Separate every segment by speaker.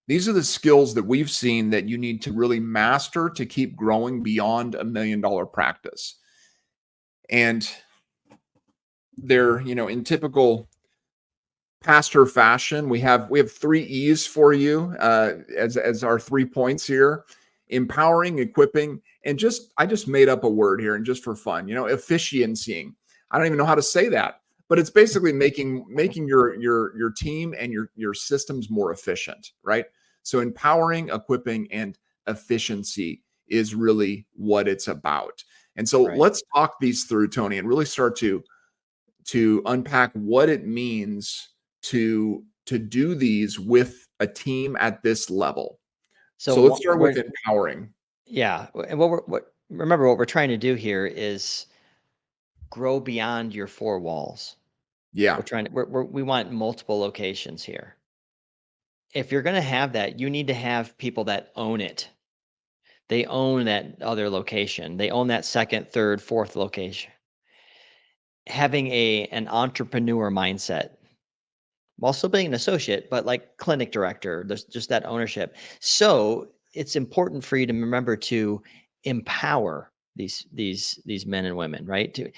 Speaker 1: These are the skills that we've seen that you need to really master to keep growing beyond $1 million practice. And they're, in typical pastor fashion, we have 3 E's for you as our 3 points here: empowering, equipping, and I just made up a word here and just for fun, efficiencying. I don't even know how to say that, but it's basically making your team and your systems more efficient, right? So empowering, equipping, and efficiency is really what it's about. And so
Speaker 2: Right.
Speaker 1: let's talk these through, Tony, and really start to unpack what it means to do these with a team at this level. So let's
Speaker 2: So
Speaker 1: start with empowering.
Speaker 2: yeah, and remember what we're trying to do here is grow beyond your four walls.
Speaker 1: Yeah.
Speaker 2: We're trying to we want multiple locations here. If you're going to have that, you need to have people that own it. They own that other location. They own that second, third, fourth location. Having an entrepreneur mindset while still being an associate, but like clinic director, there's just that ownership. So it's important for you to remember to empower these men and women, right? To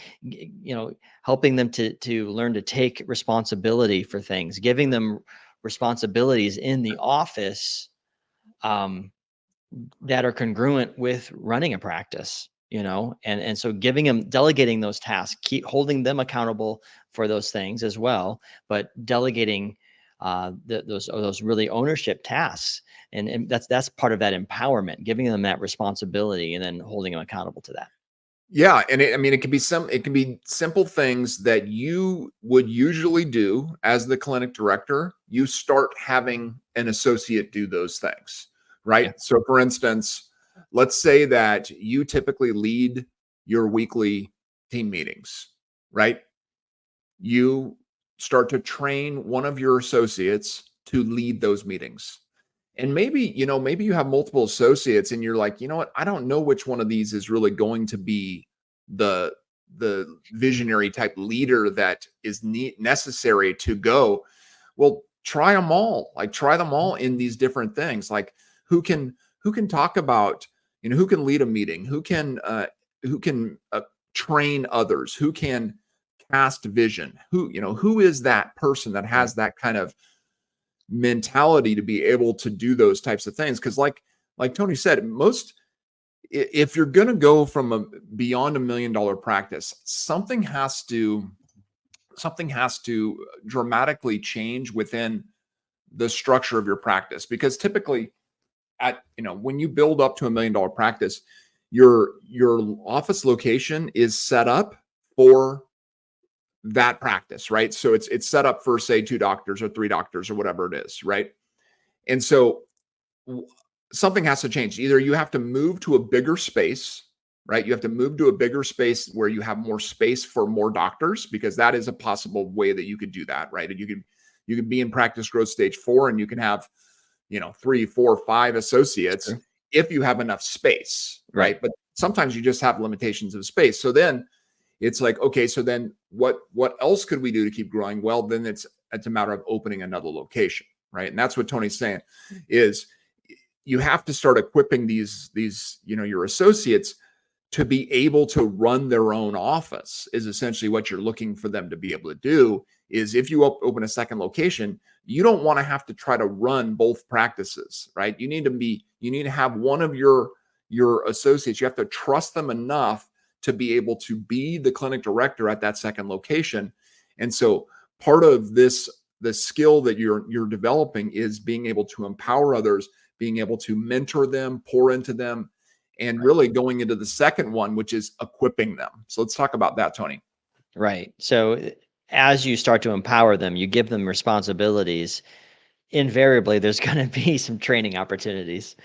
Speaker 2: helping them to learn to take responsibility for things, giving them responsibilities in the office um, that are congruent with running a practice, and so giving them, delegating those tasks, keep holding them accountable for those things as well, but delegating those really ownership tasks, and that's part of that empowerment, giving them that responsibility and then holding them accountable to that.
Speaker 1: Yeah, and it can be simple things that you would usually do as the clinic director. You start having an associate do those things,
Speaker 2: Yeah.
Speaker 1: right? So for instance, let's say that you typically lead your weekly team meetings, right? You start to train one of your associates to lead those meetings. And maybe you have multiple associates and you're like, you know what? I don't know which one of these is really going to be the visionary type leader that is necessary to go. Well, try them all. Like try them all in these different things. Like who can talk about, who can lead a meeting, who can train others, who can cast vision, who is that person that
Speaker 2: Right.
Speaker 1: has that kind of mentality to be able to do those types of things. Because like Tony said, if you're going to go from beyond $1 million practice, something has to dramatically change within the structure of your practice. Because typically when you build up to $1 million practice, your office location is set up for that practice, right? So it's set up for, say, 2 doctors or 3 doctors or whatever it is, right? And so something has to change. Either you have to move to a bigger space, right? You have to move to a bigger space where you have more space for more doctors, because that is a possible way that you could do that, right? And you could be in practice growth stage 4 and you can have 3, 4, 5 associates
Speaker 2: True.
Speaker 1: if you have enough space,
Speaker 2: Right.
Speaker 1: right? But sometimes you just have limitations of space. So then it's like, okay, so then what else could we do to keep growing? Well, then it's a matter of opening another location, right? And that's what Tony's saying is you have to start equipping these your associates to be able to run their own office. Is essentially what you're looking for them to be able to do. Is if you open a second location, you don't want to have to try to run both practices, right? You need to have one of your associates. You have to trust them enough to be able to be the clinic director at that second location. And so part of the skill that you're developing is being able to empower others, being able to mentor them, pour into them, and
Speaker 2: Right.
Speaker 1: really going into the second one, which is equipping them. So let's talk about that, Tony.
Speaker 2: Right. So as you start to empower them, you give them responsibilities. Invariably, there's going to be some training opportunities.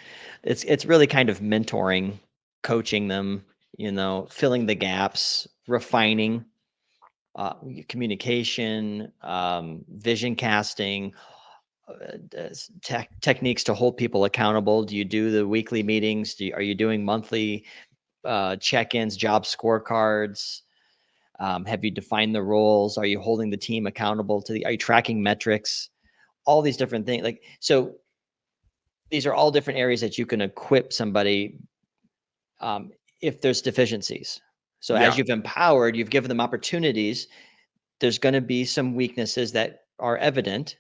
Speaker 2: It's really kind of mentoring, coaching them, filling the gaps, refining uh, communication, vision casting, techniques to hold people accountable. Do you do the weekly meetings? Are you doing monthly check-ins, job scorecards? Have you defined the roles? Are you holding the team accountable are you tracking metrics? All these different things. Like, so these are all different areas that you can equip somebody if there's deficiencies. So as
Speaker 1: Yeah,
Speaker 2: you've empowered, you've given them opportunities, there's going to be some weaknesses that are evident.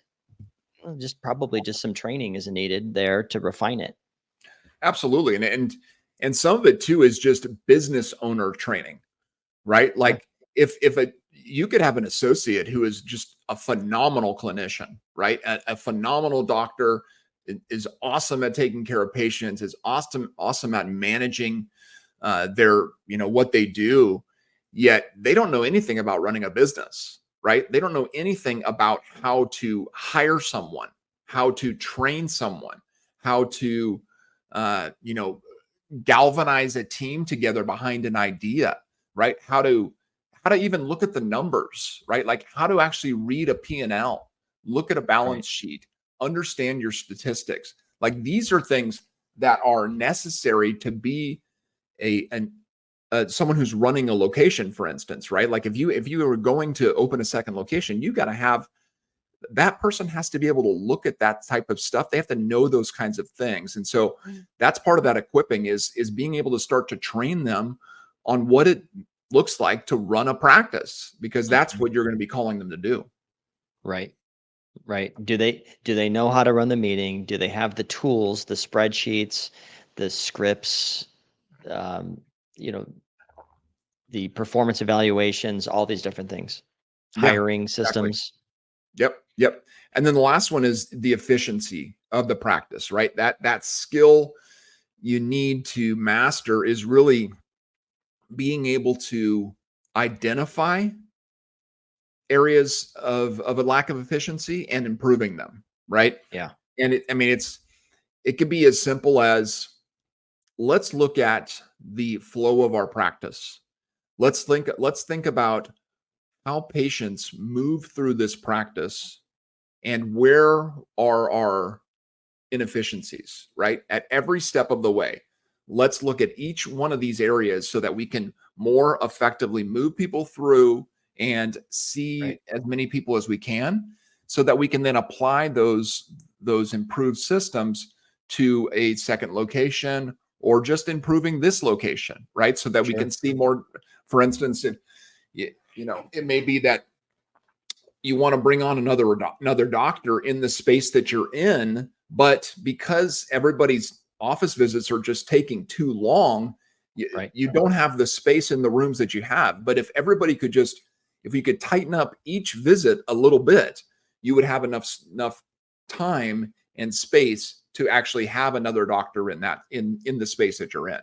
Speaker 2: Well, probably just some training is needed there to refine it.
Speaker 1: absolutely. And some of it too is just business owner training, right?
Speaker 2: Yeah.
Speaker 1: Like you could have an associate who is just a phenomenal clinician, right? A phenomenal doctor, is awesome at taking care of patients, is awesome at managing their, what they do, yet they don't know anything about running a business, right? They don't know anything about how to hire someone, how to train someone, how to, galvanize a team together behind an idea, right? How to even look at the numbers, right? Like how to actually read a P&L, look at a balance
Speaker 2: Right.
Speaker 1: sheet, understand your statistics. Like these are things that are necessary to be someone who's running a location, for instance, right? Like if you were going to open a second location, you got to have that person has to be able to look at that type of stuff. They have to know those kinds of things. And so that's part of that equipping is being able to start to train them on what it looks like to run a practice, because that's what you're going to be calling them to do.
Speaker 2: Right. Right. Do they know how to run the meeting? Do they have the tools, the spreadsheets, the scripts, um, you know, the performance evaluations, all these different things,
Speaker 1: Yeah,
Speaker 2: hiring
Speaker 1: exactly.
Speaker 2: systems?
Speaker 1: Yep. And then the last one is the efficiency of the practice, right? That skill you need to master is really being able to identify areas of a lack of efficiency and improving them, right?
Speaker 2: Yeah.
Speaker 1: And it could be as simple as, let's look at the flow of our practice. Let's think about how patients move through this practice and where are our inefficiencies, right? At every step of the way. Let's look at each one of these areas so that we can more effectively move people through and see
Speaker 2: Right.
Speaker 1: as many people as we can, so that we can then apply those improved systems to a second location, or just improving this location, right? So that we
Speaker 2: Sure.
Speaker 1: can see more. For instance, if it may be that you want to bring on another doctor in the space that you're in, but because everybody's office visits are just taking too long, you,
Speaker 2: Right.
Speaker 1: you don't have the space in the rooms that you have. But if you could tighten up each visit a little bit, you would have enough time and space to actually have another doctor in the space that you're in.